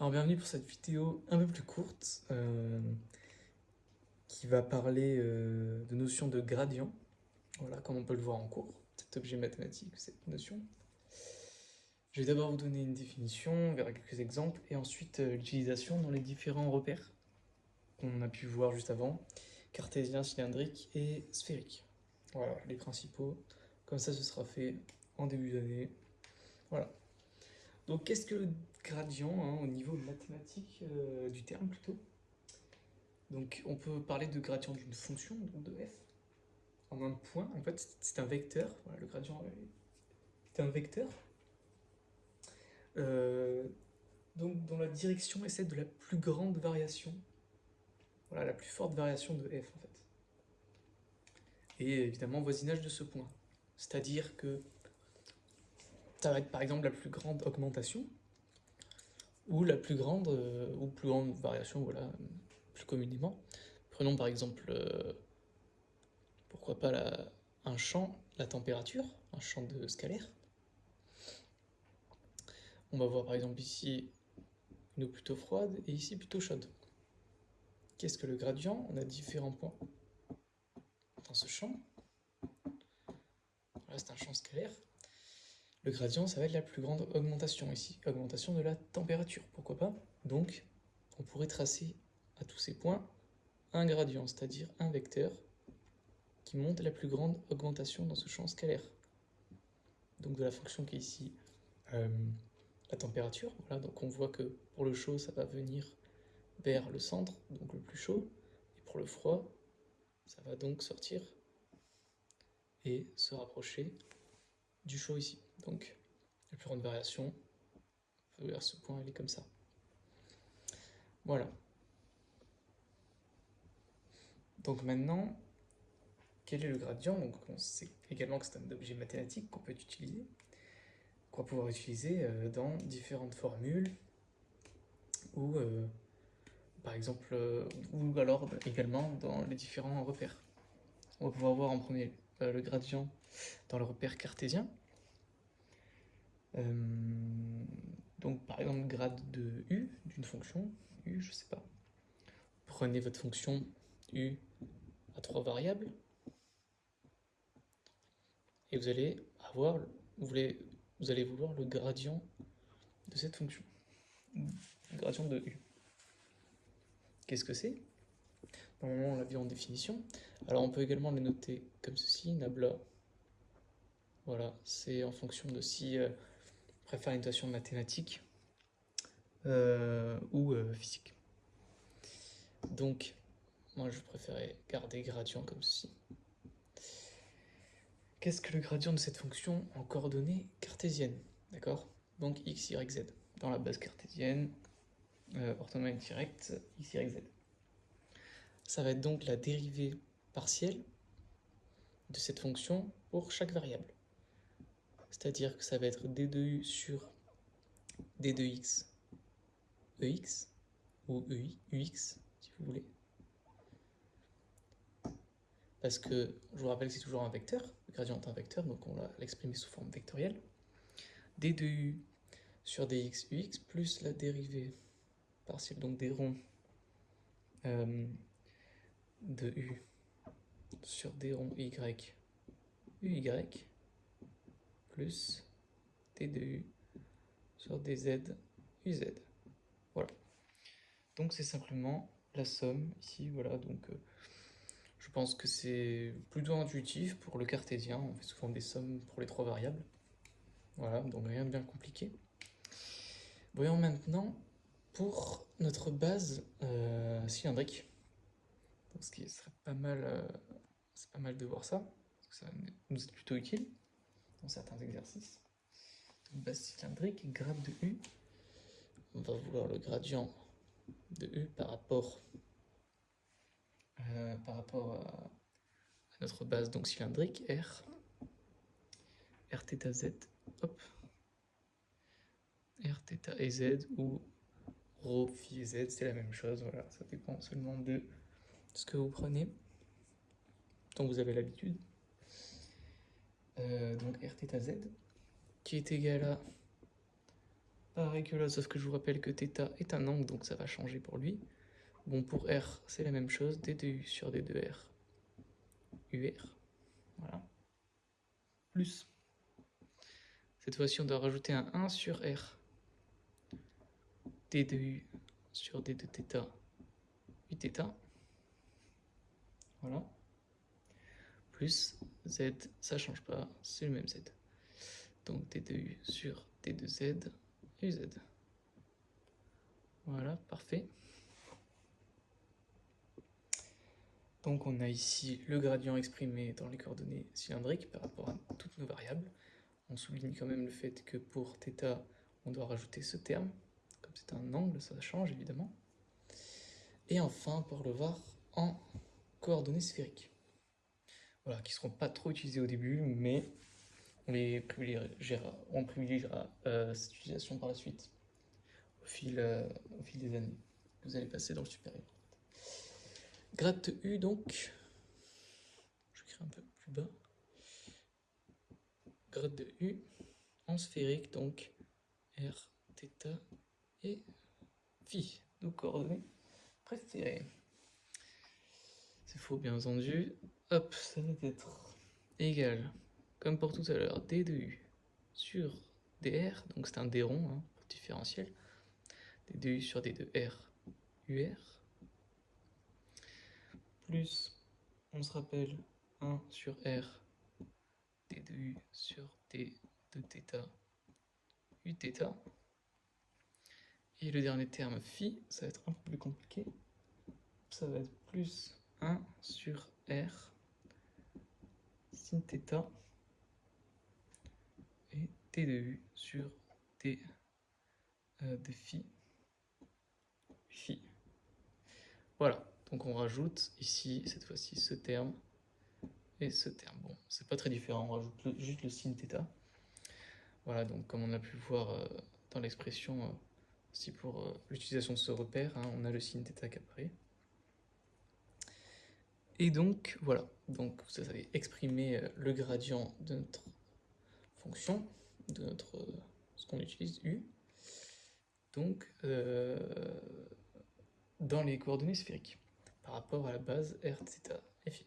Alors bienvenue pour cette vidéo un peu plus courte qui va parler de notions de gradient. Voilà, comme on peut le voir en cours, cet objet mathématique, cette notion. Je vais d'abord vous donner une définition, on verra quelques exemples, et ensuite l'utilisation dans les différents repères qu'on a pu voir juste avant, cartésien, cylindrique et sphérique. Voilà, les principaux. Comme ça, ce sera fait en début d'année. Voilà. Donc qu'est-ce que le gradient au niveau mathématique du terme plutôt? Donc on peut parler de gradient d'une fonction, donc de f, en un point. En fait, c'est un vecteur. Voilà, le gradient est un vecteur. Euh, donc dont la direction est celle de la plus grande variation. Voilà, la plus forte variation de f en fait. Et évidemment voisinage de ce point. C'est-à-dire que ça va être par exemple la plus grande augmentation ou la plus grande ou plus grande variation, voilà, plus communément. Prenons par exemple pourquoi pas un champ, la température, un champ de scalaire. On va voir par exemple ici une eau plutôt froide et ici plutôt chaude. Qu'est-ce que le gradient? On a différents points dans ce champ. Voilà, c'est un champ scalaire. Le gradient, ça va être la plus grande augmentation ici, augmentation de la température, pourquoi pas. Donc, on pourrait tracer à tous ces points un gradient, c'est-à-dire un vecteur qui montre la plus grande augmentation dans ce champ scalaire. Donc de la fonction qui est ici la température. Voilà, donc on voit que pour le chaud, ça va venir vers le centre, donc le plus chaud, et pour le froid, ça va donc sortir et se rapprocher du chaud ici. Donc la plus grande variation vers ce point, elle est comme ça. Voilà. Donc maintenant, quel est le gradient? Donc on sait également que c'est un objet mathématique qu'on peut utiliser, qu'on va pouvoir utiliser dans différentes formules ou par exemple, ou alors également dans les différents repères. On va pouvoir voir en premier le gradient dans le repère cartésien. Donc par exemple grade de u d'une fonction, u je sais pas. Prenez votre fonction u à 3 variables et vous allez avoir, vous allez vouloir le gradient de cette fonction, le gradient de u. Qu'est-ce que c'est? Normalement on l'a vu en définition. Alors on peut également le noter comme ceci, nabla. Voilà, c'est en fonction de si on préfère une notation mathématique ou physique. Donc, moi je préférais garder gradient comme ceci. Qu'est-ce que le gradient de cette fonction en coordonnées cartésiennes? D'accord? Donc x, y, z. Dans la base cartésienne, orthogonale directe, x, y, z. Ça va être donc la dérivée partielle de cette fonction pour chaque variable. C'est-à-dire que ça va être d de u sur d de x, ex, ou ux, si vous voulez. Parce que, je vous rappelle que c'est toujours un vecteur, le gradient est un vecteur, donc on va l'exprimer sous forme vectorielle. d de u sur dx ux plus la dérivée partielle, donc des ronds de u sur d rond y uy plus d de u sur dz uz. Voilà. Donc c'est simplement la somme ici, voilà, donc je pense que c'est plutôt intuitif pour le cartésien, on fait souvent des sommes pour les trois variables. Voilà, donc rien de bien compliqué. Voyons maintenant pour notre base cylindrique. Donc, ce qui serait pas mal, c'est pas mal de voir ça, parce que ça nous est plutôt utile dans certains exercices. Donc, base cylindrique, grade de U. On va vouloir le gradient de U par rapport à notre base donc cylindrique, R. R θ Z, hop. R θ et Z ou ρ phi et Z, c'est la même chose, voilà, ça dépend seulement de ce que vous prenez, dont vous avez l'habitude. Donc R θ Z, qui est égal à, Pareil que là, sauf que je vous rappelle que θ est un angle, donc ça va changer pour lui. Bon, pour R, c'est la même chose, d de U sur d de R, UR, voilà. Plus, cette fois-ci, on doit rajouter un 1 sur R, d de U sur d de θ, Uθ, voilà. Plus Z, ça change pas, c'est le même Z. Donc d de U sur d de Z, UZ. Voilà, parfait. Donc on a ici le gradient exprimé dans les coordonnées cylindriques par rapport à toutes nos variables. On souligne quand même le fait que pour θ, on doit rajouter ce terme. Comme c'est un angle, ça change évidemment. Et enfin, pour le voir en coordonnées sphériques. Voilà, qui ne seront pas trop utilisées au début, mais on privilégiera cette utilisation par la suite, au fil des années que vous allez passer dans le supérieur. Grade de U, donc, j'écris un peu plus bas. Grade de U en sphérique, donc R, θ et phi, nos coordonnées préférées. C'est faux, bien entendu. Hop, ça va être égal, comme pour tout à l'heure, d de U sur dr, donc c'est un d rond hein, pour différentiel, d de U sur d de R, UR, plus, on se rappelle, 1 sur R, d de U sur d de θ, Uθ. Et le dernier terme phi, ça va être un peu plus compliqué. Ça va être plus 1 sur R sin θ et t de U sur t de phi. Voilà, donc on rajoute ici, cette fois-ci, ce terme et ce terme. Bon, c'est pas très différent, on rajoute juste le sin θ. Voilà, donc comme on a pu voir dans l'expression, aussi pour l'utilisation de ce repère, hein, on a le sin θ qui apparaît. Et donc, voilà, donc vous savez exprimer le gradient de notre fonction, de notre, ce qu'on utilise, U, donc dans les coordonnées sphériques, par rapport à la base R, θ et phi.